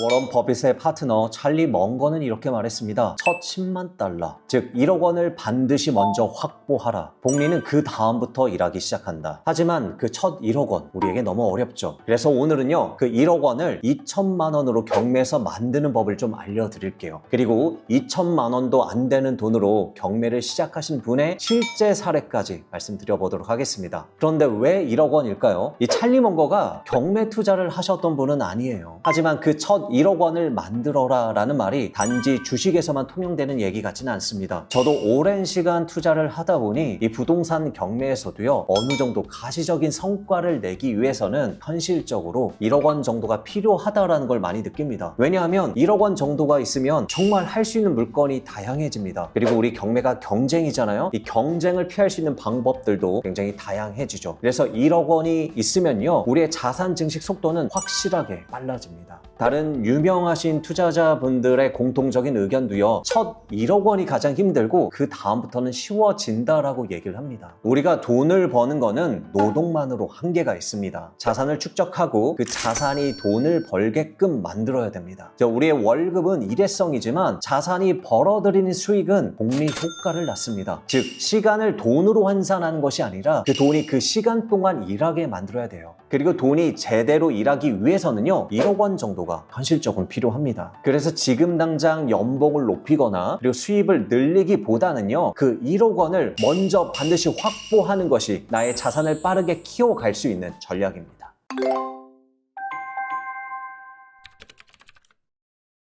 워런 버핏의 파트너 찰리 멍건은 이렇게 말했습니다. 첫 10만 달러, 즉 1억 원을 반드시 먼저 확보하라. 복리는 그 다음부터 일하기 시작한다. 하지만 그 첫 1억 원, 우리에게 너무 어렵죠. 그래서 오늘은요, 그 1억 원을 2천만 원으로 경매에서 만드는 법을 좀 알려드릴게요. 그리고 2천만 원도 안 되는 돈으로 경매를 시작하신 분의 실제 사례까지 말씀드려보도록 하겠습니다. 그런데 왜 1억 원일까요? 이 찰리 멍거가 경매 투자를 하셨던 분은 아니에요. 하지만 그 첫 1억 원을 만들어라 라는 말이 단지 주식에서만 통용되는 얘기 같지는 않습니다. 저도 오랜 시간 투자를 하다 보니 이 부동산 경매에서도요, 어느 정도 가시적인 성과를 내기 위해서는 현실적으로 1억 원 정도가 필요하다라는 걸 많이 느낍니다. 왜냐하면 1억 원 정도가 있으면 정말 할 수 있는 물건이 다양해집니다. 그리고 우리 경매가 경쟁이잖아요. 이 경쟁을 피할 수 있는 방법들도 굉장히 다양해지죠. 그래서 1억 원이 있으면요, 우리의 자산 증식 속도는 확실하게 빨라집니다. 다른 유명하신 투자자분들의 공통적인 의견도요, 첫 1억 원이 가장 힘들고 그 다음부터는 쉬워진다라고 얘기를 합니다. 우리가 돈을 버는 거는 노동만으로 한계가 있습니다. 자산을 축적하고 그 자산이 돈을 벌게끔 만들어야 됩니다. 우리의 월급은 일회성이지만 자산이 벌어들이는 수익은 복리 효과를 낳습니다. 즉 시간을 돈으로 환산하는 것이 아니라 그 돈이 그 시간 동안 일하게 만들어야 돼요. 그리고 돈이 제대로 일하기 위해서는요, 1억 원 정도가 현실적으로 필요합니다. 그래서 지금 당장 연봉을 높이거나 그리고 수입을 늘리기보다는요, 그 1억 원을 먼저 반드시 확보하는 것이 나의 자산을 빠르게 키워갈 수 있는 전략입니다.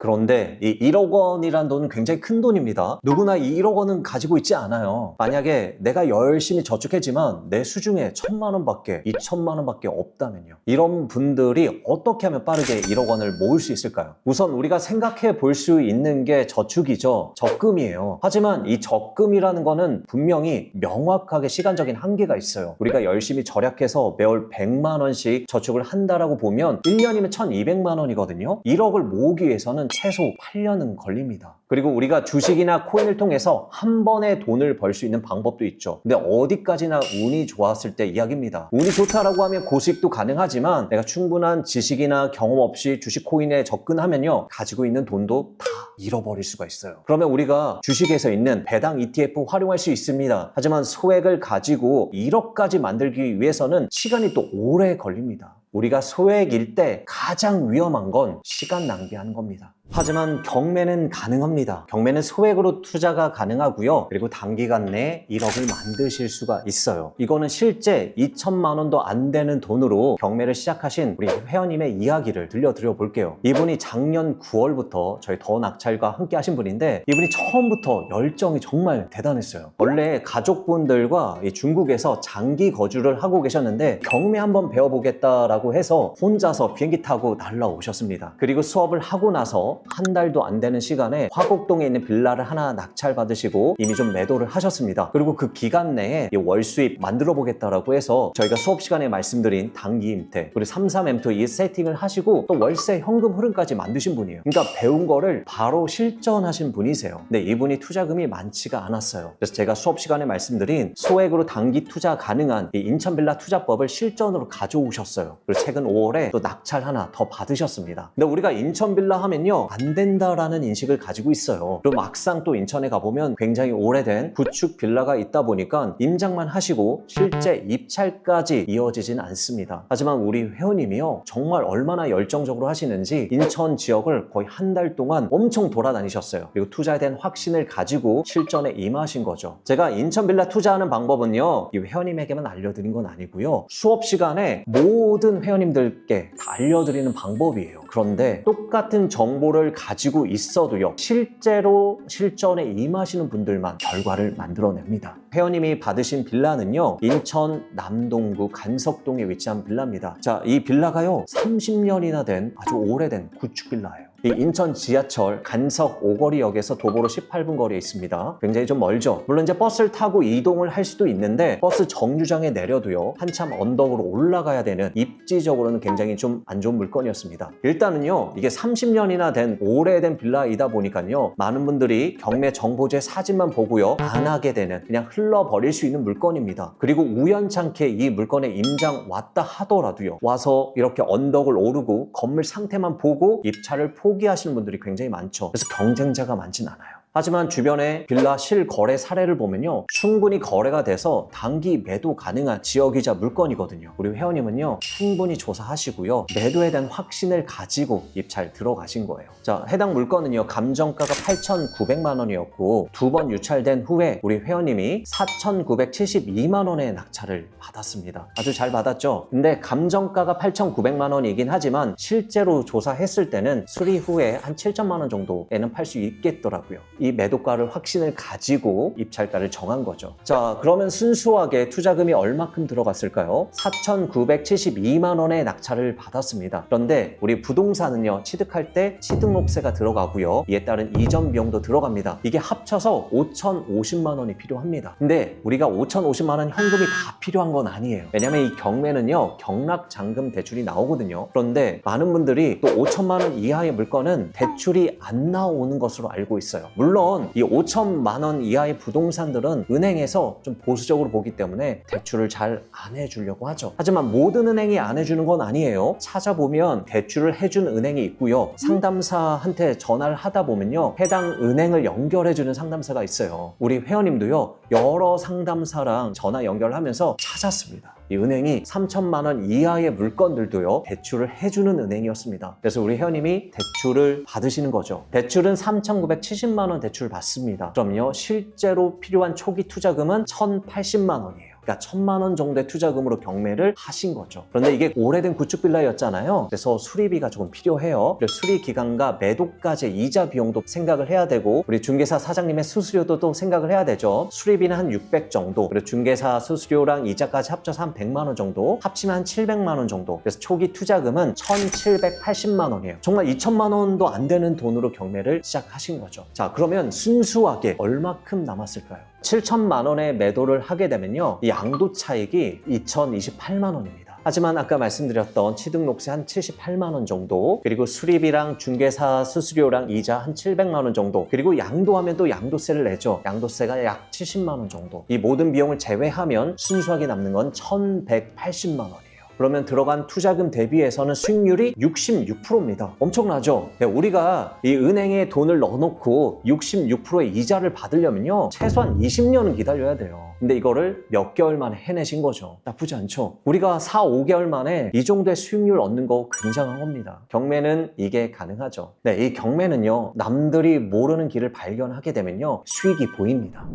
그런데 이 1억 원이란 돈은 굉장히 큰 돈입니다. 누구나 이 1억 원은 가지고 있지 않아요. 만약에 내가 열심히 저축했지만 내 수중에 1,000만 원밖에, 2,000만 원밖에 없다면요, 이런 분들이 어떻게 하면 빠르게 1억 원을 모을 수 있을까요? 우선 우리가 생각해 볼 수 있는 게 저축이죠. 적금이에요. 하지만 이 적금이라는 거는 분명히 명확하게 시간적인 한계가 있어요. 우리가 열심히 절약해서 매월 100만 원씩 저축을 한다라고 보면 1년이면 1,200만 원이거든요. 1억을 모으기 위해서는 최소 8년은 걸립니다. 그리고 우리가 주식이나 코인을 통해서 한 번에 돈을 벌 수 있는 방법도 있죠. 근데 어디까지나 운이 좋았을 때 이야기입니다. 운이 좋다라고 하면 고수익도 가능하지만 내가 충분한 지식이나 경험 없이 주식 코인에 접근하면요, 가지고 있는 돈도 다 잃어버릴 수가 있어요. 그러면 우리가 주식에서 있는 배당 ETF 활용할 수 있습니다. 하지만 소액을 가지고 1억까지 만들기 위해서는 시간이 또 오래 걸립니다. 우리가 소액일 때 가장 위험한 건 시간 낭비하는 겁니다. 하지만 경매는 가능합니다. 경매는 소액으로 투자가 가능하고요. 그리고 단기간 내에 1억을 만드실 수가 있어요. 이거는 실제 2천만 원도 안 되는 돈으로 경매를 시작하신 우리 회원님의 이야기를 들려드려 볼게요. 이분이 작년 9월부터 저희 더 낙찰과 함께 하신 분인데, 이분이 처음부터 열정이 정말 대단했어요. 원래 가족분들과 중국에서 장기 거주를 하고 계셨는데 경매 한번 배워보겠다라고 해서 혼자서 비행기 타고 날라오셨습니다. 그리고 수업을 하고 나서 한 달도 안 되는 시간에 화곡동에 있는 빌라를 하나 낙찰 받으시고 이미 좀 매도를 하셨습니다. 그리고 그 기간 내에 월 수입 만들어 보겠다라고 해서 저희가 수업 시간에 말씀드린 단기 임대 그리고 33M2 이 세팅을 하시고 또 월세 현금 흐름까지 만드신 분이에요. 그러니까 배운 거를 바로 실전하신 분이세요. 근데 이분이 투자금이 많지가 않았어요. 그래서 제가 수업 시간에 말씀드린 소액으로 단기 투자 가능한 이 인천 빌라 투자법을 실전으로 가져오셨어요. 그리고 최근 5월에 또 낙찰 하나 더 받으셨습니다. 근데 우리가 인천 빌라 하면요, 안 된다라는 인식을 가지고 있어요. 그리고 막상 또 인천에 가보면 굉장히 오래된 구축 빌라가 있다 보니까 임장만 하시고 실제 입찰까지 이어지진 않습니다. 하지만 우리 회원님이요, 정말 얼마나 열정적으로 하시는지 인천 지역을 거의 한 달 동안 엄청 돌아다니셨어요. 그리고 투자에 대한 확신을 가지고 실전에 임하신 거죠. 제가 인천 빌라 투자하는 방법은요, 이 회원님에게만 알려드린 건 아니고요, 수업 시간에 모든 회원님들께 다 알려드리는 방법이에요. 그런데 똑같은 정보를 가지고 있어도요, 실제로 실전에 임하시는 분들만 결과를 만들어냅니다. 회원님이 받으신 빌라는요, 인천 남동구 간석동에 위치한 빌라입니다. 자, 이 빌라가요, 30년이나 된 아주 오래된 구축 빌라예요. 이 인천 지하철 간석 오거리역에서 도보로 18분 거리에 있습니다. 굉장히 좀 멀죠. 물론 이제 버스를 타고 이동을 할 수도 있는데 버스 정류장에 내려도요 한참 언덕으로 올라가야 되는 입지적으로는 굉장히 좀 안 좋은 물건이었습니다. 일단은요 이게 30년이나 된 오래된 빌라이다 보니까요 많은 분들이 경매 정보제 사진만 보고요 안 하게 되는, 그냥 흘러버릴 수 있는 물건입니다. 그리고 우연찮게 이 물건에 임장 왔다 하더라도요 와서 이렇게 언덕을 오르고 건물 상태만 보고 입찰을 포기하시는 분들이 굉장히 많죠. 그래서 경쟁자가 많진 않아요. 하지만 주변에 빌라 실거래 사례를 보면요 충분히 거래가 돼서 단기 매도 가능한 지역이자 물건이거든요. 우리 회원님은요 충분히 조사하시고요 매도에 대한 확신을 가지고 입찰 들어가신 거예요. 자, 해당 물건은요 감정가가 8,900만 원이었고 두 번 유찰된 후에 우리 회원님이 4,972만 원의 낙찰을 받았습니다. 아주 잘 받았죠. 근데 감정가가 8,900만 원이긴 하지만 실제로 조사했을 때는 수리 후에 한 7천만 원 정도에는 팔 수 있겠더라고요. 이 매도가를 확신을 가지고 입찰가를 정한 거죠. 자, 그러면 순수하게 투자금이 얼마큼 들어갔을까요? 4,972만 원의 낙찰을 받았습니다. 그런데 우리 부동산은요 취득할 때 취득록세가 들어가고요 이에 따른 이전 비용도 들어갑니다. 이게 합쳐서 5,050만 원이 필요합니다. 근데 우리가 5,050만 원 현금이 다 필요한 건 아니에요. 왜냐면 이 경매는요 경락잔금 대출이 나오거든요. 그런데 많은 분들이 또 5천만 원 이하의 물건은 대출이 안 나오는 것으로 알고 있어요. 물론 이 5천만 원 이하의 부동산들은 은행에서 좀 보수적으로 보기 때문에 대출을 잘 안 해주려고 하죠. 하지만 모든 은행이 안 해주는 건 아니에요. 찾아보면 대출을 해준 은행이 있고요. 상담사한테 전화를 하다 보면요. 해당 은행을 연결해주는 상담사가 있어요. 우리 회원님도요. 여러 상담사랑 전화 연결하면서 찾았습니다. 이 은행이 3천만 원 이하의 물건들도요 대출을 해주는 은행이었습니다. 그래서 우리 회원님이 대출을 받으시는 거죠. 대출은 3,970만 원 대출 받습니다. 그럼요 실제로 필요한 초기 투자금은 1,080만 원이에요. 그러니까 1,000만 원 정도의 투자금으로 경매를 하신 거죠. 그런데 이게 오래된 구축 빌라였잖아요. 그래서 수리비가 조금 필요해요. 그리고 수리 기간과 매도까지 이자 비용도 생각을 해야 되고 우리 중개사 사장님의 수수료도 또 생각을 해야 되죠. 수리비는 한 600 정도, 그리고 중개사 수수료랑 이자까지 합쳐서 한 100만 원 정도, 합치면 한 700만 원 정도. 그래서 초기 투자금은 1,780만 원이에요. 정말 2천만 원도 안 되는 돈으로 경매를 시작하신 거죠. 자, 그러면 순수하게 얼마큼 남았을까요? 7천만 원의 매도를 하게 되면요 이 양도 차익이 2,028만 원입니다. 하지만 아까 말씀드렸던 취득록세 한 78만 원 정도, 그리고 수리비랑 중개사 수수료랑 이자 한 700만 원 정도, 그리고 양도하면 또 양도세를 내죠. 양도세가 약 70만 원 정도. 이 모든 비용을 제외하면 순수하게 남는 건 1,180만 원이에요. 그러면 들어간 투자금 대비해서는 수익률이 66%입니다. 엄청나죠? 네, 우리가 이 은행에 돈을 넣어놓고 66%의 이자를 받으려면요 최소한 20년은 기다려야 돼요. 근데 이거를 몇 개월 만에 해내신 거죠. 나쁘지 않죠? 우리가 4, 5개월 만에 이 정도의 수익률 얻는 거 굉장한 겁니다. 경매는 이게 가능하죠. 네, 이 경매는요 남들이 모르는 길을 발견하게 되면요 수익이 보입니다.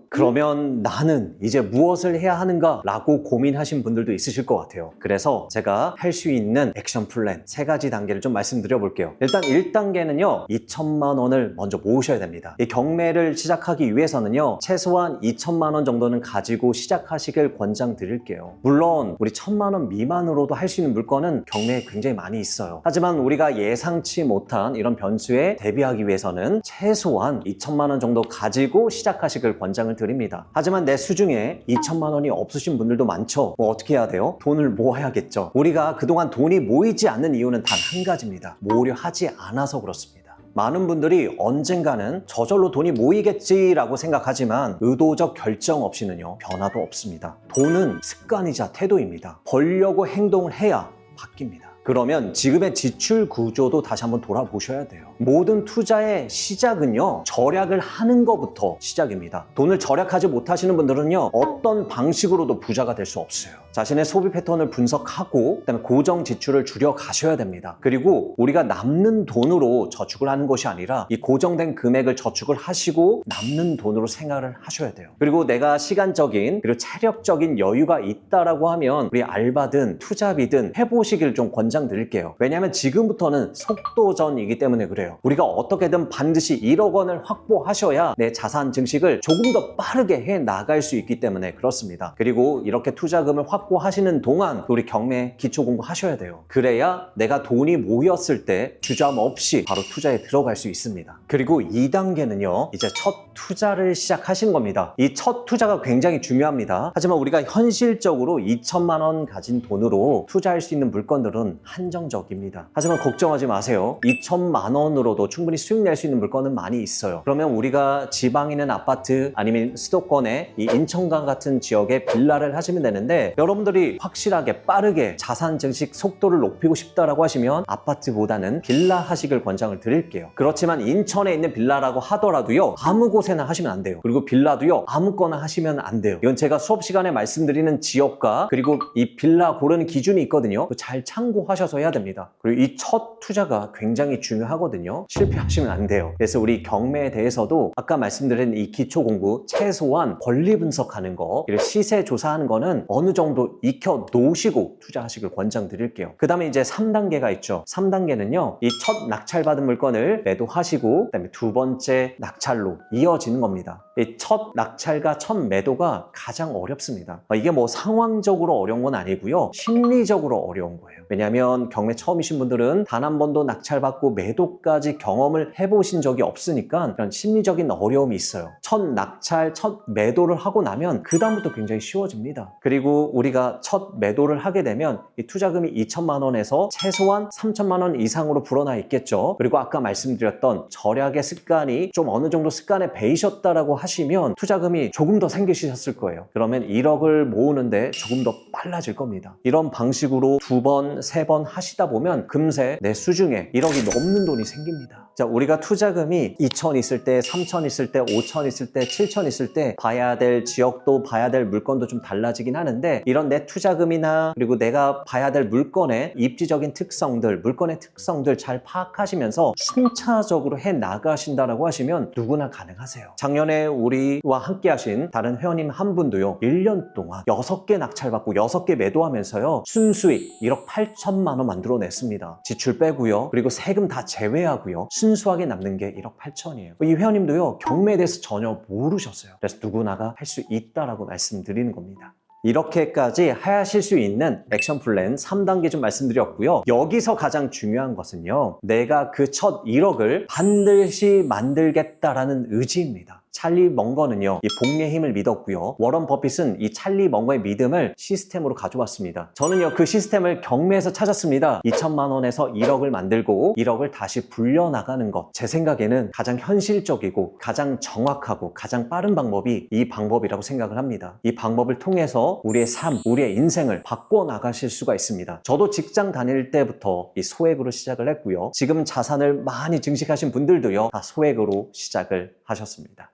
그러면 나는 이제 무엇을 해야 하는가 라고 고민하신 분들도 있으실 것 같아요. 그래서 제가 할 수 있는 액션 플랜 3가지 단계를 좀 말씀드려 볼게요. 일단 1단계는요 2천만 원을 먼저 모으셔야 됩니다. 이 경매를 시작하기 위해서는요 최소한 2천만 원 정도는 가지고 시작하시길 권장드릴게요. 물론 우리 1,000만 원 미만으로도 할 수 있는 물건은 경매에 굉장히 많이 있어요. 하지만 우리가 예상치 못한 이런 변수에 대비하기 위해서는 최소한 2천만 원 정도 가지고 시작하시길 권장을 드립니다. 하지만 내 수중에 2천만 원이 없으신 분들도 많죠. 뭐 어떻게 해야 돼요? 돈을 모아야겠죠. 우리가 그동안 돈이 모이지 않는 이유는 단 한 가지입니다. 모으려 하지 않아서 그렇습니다. 많은 분들이 언젠가는 저절로 돈이 모이겠지라고 생각하지만 의도적 결정 없이는요 변화도 없습니다. 돈은 습관이자 태도입니다. 벌려고 행동을 해야 바뀝니다. 그러면 지금의 지출 구조도 다시 한번 돌아보셔야 돼요. 모든 투자의 시작은요 절약을 하는 것부터 시작입니다. 돈을 절약하지 못하시는 분들은요 어떤 방식으로도 부자가 될 수 없어요. 자신의 소비 패턴을 분석하고 그다음에 고정 지출을 줄여 가셔야 됩니다. 그리고 우리가 남는 돈으로 저축을 하는 것이 아니라 이 고정된 금액을 저축을 하시고 남는 돈으로 생활을 하셔야 돼요. 그리고 내가 시간적인 그리고 체력적인 여유가 있다라고 하면 우리 알바든 투잡이든 해보시길 좀 권장드릴게요. 왜냐하면 지금부터는 속도전이기 때문에 그래요. 돼요. 우리가 어떻게든 반드시 1억 원을 확보하셔야 내 자산 증식을 조금 더 빠르게 해 나갈 수 있기 때문에 그렇습니다. 그리고 이렇게 투자금을 확보하시는 동안 우리 경매 기초 공부하셔야 돼요. 그래야 내가 돈이 모였을 때 주저함 없이 바로 투자에 들어갈 수 있습니다. 그리고 2단계는요, 이제 첫 투자를 시작하시는 겁니다. 이 첫 투자가 굉장히 중요합니다. 하지만 우리가 현실적으로 2천만 원 가진 돈으로 투자할 수 있는 물건들은 한정적입니다. 하지만 걱정하지 마세요. 2천만 원으로도 충분히 수익 낼 수 있는 물건은 많이 있어요. 그러면 우리가 지방에 있는 아파트 아니면 수도권의 이 인천강 같은 지역에 빌라를 하시면 되는데, 여러분들이 확실하게 빠르게 자산 증식 속도를 높이고 싶다라고 하시면 아파트보다는 빌라 하시길 권장을 드릴게요. 그렇지만 인천에 있는 빌라라고 하더라도요, 아무 곳에나 하시면 안 돼요. 그리고 빌라도요, 아무거나 하시면 안 돼요. 이건 제가 수업 시간에 말씀드리는 지역과 그리고 이 빌라 고르는 기준이 있거든요. 잘 참고하셔서 해야 됩니다. 그리고 이 첫 투자가 굉장히 중요하거든요. 실패하시면 안 돼요. 그래서 우리 경매에 대해서도 아까 말씀드린 이 기초 공부, 최소한 권리 분석하는 거, 그리고 시세 조사하는 거는 어느 정도 익혀 놓으시고 투자하시길 권장드릴게요. 그 다음에 이제 3단계가 있죠. 3단계는요, 이 첫 낙찰받은 물건을 매도하시고 그다음에 두 번째 낙찰로 이어지는 겁니다. 이 첫 낙찰과 첫 매도가 가장 어렵습니다. 이게 뭐 상황적으로 어려운 건 아니고요, 심리적으로 어려운 거예요. 왜냐하면 경매 처음이신 분들은 단 한 번도 낙찰받고 매도까지 경험을 해보신 적이 없으니까 그런 심리적인 어려움이 있어요. 첫 낙찰, 첫 매도를 하고 나면 그 다음부터 굉장히 쉬워집니다. 그리고 우리가 첫 매도를 하게 되면 이 투자금이 2천만 원에서 최소한 3천만 원 이상으로 불어나 있겠죠. 그리고 아까 말씀드렸던 절약의 습관이 좀 어느 정도 습관에 배이셨다라고 하시면 투자금이 조금 더 생기셨을 거예요. 그러면 1억을 모으는데 조금 더 빨라질 겁니다. 이런 방식으로 2번, 3번 하시다 보면 금세 내 수중에 1억이 넘는 돈이 생깁니다. 자, 우리가 투자금이 2천 있을 때, 3천 있을 때, 5천 있을 때, 7천 있을 때 봐야 될 지역도 봐야 될 물건도 좀 달라지긴 하는데, 이런 내 투자금이나 그리고 내가 봐야 될 물건의 입지적인 특성들, 물건의 특성들 잘 파악하시면서 순차적으로 해 나가신다라고 하시면 누구나 가능하세요. 작년에 우리와 함께 하신 다른 회원님 한 분도요, 1년 동안 6개 낙찰받고 6개 매도하면서요, 순수익 1억 8천만 원 만들어냈습니다. 지출 빼고요, 그리고 세금 다 제외하고요, 순수하게 남는 게 1억 8천이에요. 이 회원님도요, 경매에 대해서 전혀 모르셨어요. 그래서 누구나가 할 수 있다라고 말씀드리는 겁니다. 이렇게까지 하실 수 있는 액션 플랜 3단계 좀 말씀드렸고요. 여기서 가장 중요한 것은요, 내가 그 첫 1억을 반드시 만들겠다라는 의지입니다. 찰리 멍거는요, 이 복리의 힘을 믿었고요. 워런 버핏은 이 찰리 멍거의 믿음을 시스템으로 가져왔습니다. 저는요, 그 시스템을 경매에서 찾았습니다. 2천만 원에서 1억을 만들고 1억을 다시 불려나가는 것. 제 생각에는 가장 현실적이고 가장 정확하고 가장 빠른 방법이 이 방법이라고 생각을 합니다. 이 방법을 통해서 우리의 삶, 우리의 인생을 바꿔나가실 수가 있습니다. 저도 직장 다닐 때부터 이 소액으로 시작을 했고요. 지금 자산을 많이 증식하신 분들도요, 다 소액으로 시작을 하셨습니다.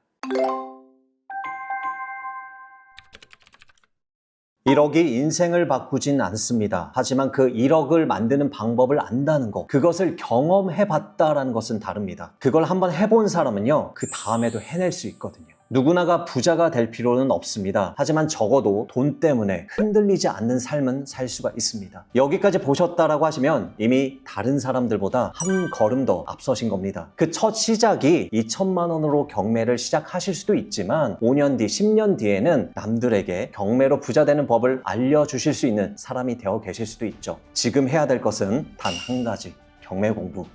1억이 인생을 바꾸진 않습니다. 하지만 그 1억을 만드는 방법을 안다는 것, 그것을 경험해봤다라는 것은 다릅니다. 그걸 한번 해본 사람은요, 그 다음에도 해낼 수 있거든요. 누구나가 부자가 될 필요는 없습니다. 하지만 적어도 돈 때문에 흔들리지 않는 삶은 살 수가 있습니다. 여기까지 보셨다라고 하시면 이미 다른 사람들보다 한 걸음 더 앞서신 겁니다. 그 첫 시작이 2천만 원으로 경매를 시작하실 수도 있지만 5년 뒤, 10년 뒤에는 남들에게 경매로 부자 되는 법을 알려주실 수 있는 사람이 되어 계실 수도 있죠. 지금 해야 될 것은 단 한 가지, 경매 공부.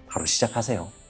바로 시작하세요.